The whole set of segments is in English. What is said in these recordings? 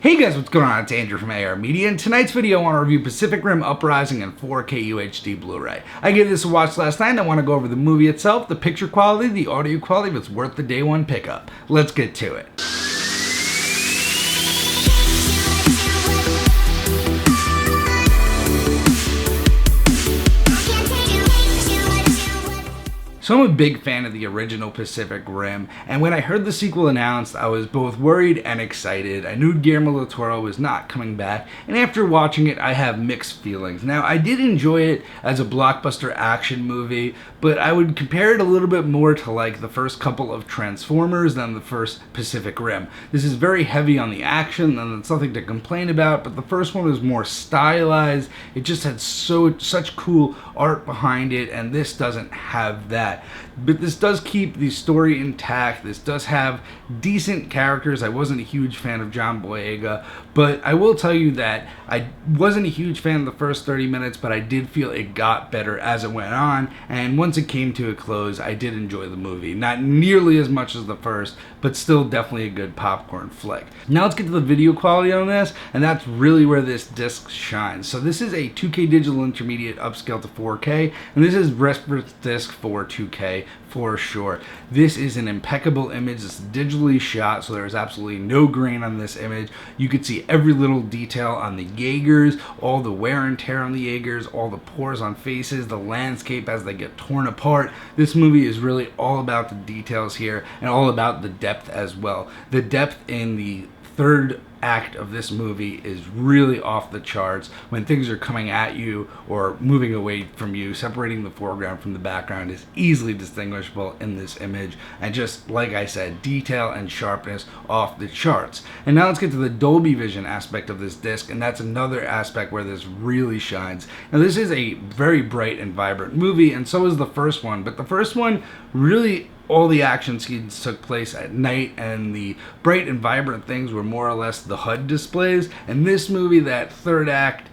Hey guys, what's going on? It's Andrew from AR Media. In tonight's video, I want to review Pacific Rim Uprising in 4K UHD Blu-ray. I gave this a watch last night and I want to go over the movie itself, the picture quality, the audio quality, if it's worth the day one pickup. Let's get to it. So I'm a big fan of the original Pacific Rim, and when I heard the sequel announced, I was both worried and excited. I knew Guillermo del Toro was not coming back, and after watching it, I have mixed feelings. Now, I did enjoy it as a blockbuster action movie, but I would compare it a little bit more to like the first couple of Transformers than the first Pacific Rim. This is very heavy on the action, and it's nothing to complain about, but the first one was more stylized. It just had such cool art behind it, and this doesn't have that. But this does keep the story intact. This does have decent characters. I wasn't a huge fan of John Boyega, but I will tell you that I wasn't a huge fan of the first 30 minutes, but I did feel it got better as it went on, and once it came to a close, I did enjoy the movie. Not nearly as much as the first, but still definitely a good popcorn flick. Now let's get to the video quality on this, and that's really where this disc shines. So this is a 2K digital intermediate upscale to 4K, and this is reference disc for 2K for sure. This is an impeccable image. It's digitally shot, so there's absolutely no grain on this image. You could see every little detail on the Jaegers, all the wear and tear on the Jaegers, all the pores on faces, the landscape as they get torn apart. This movie is really all about the details here and all about the depth as well. The depth in the third act of this movie is really off the charts when things are coming at you or moving away from you. Separating the foreground from the background is easily distinguishable in this image, and just like I said, detail and sharpness off the charts. And now let's get to the Dolby Vision aspect of this disc, and that's another aspect where this really shines. Now this is a very bright and vibrant movie, and so is the first one, but the first one really, all the action scenes took place at night, and the bright and vibrant things were more or less the HUD displays. In this movie, that third act,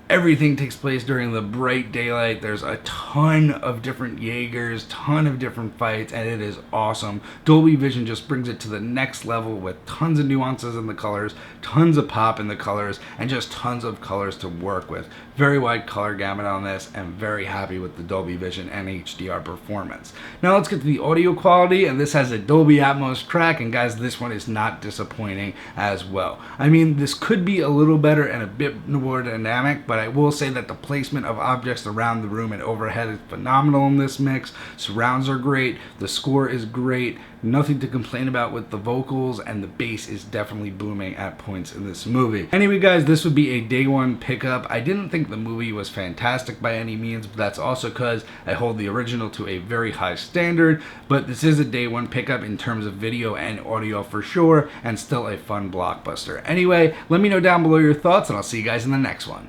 everything takes place during the bright daylight. There's a ton of different Jaegers, ton of different fights, and it is awesome. Dolby Vision just brings it to the next level with tons of nuances in the colors, tons of pop in the colors, and just tons of colors to work with. Very wide color gamut on this, and very happy with the Dolby Vision and HDR performance. Now let's get to the audio quality, and this has a Dolby Atmos track, and guys, this one is not disappointing as well. I mean, this could be a little better and a bit more dynamic, but I will say that the placement of objects around the room and overhead is phenomenal in this mix. Surrounds are great, the score is great, nothing to complain about with the vocals, and the bass is definitely booming at points in this movie. Anyway guys, this would be a day one pickup. I didn't think the movie was fantastic by any means, but that's also because I hold the original to a very high standard, but this is a day one pickup in terms of video and audio for sure, and still a fun blockbuster. Anyway, let me know down below your thoughts, and I'll see you guys in the next one.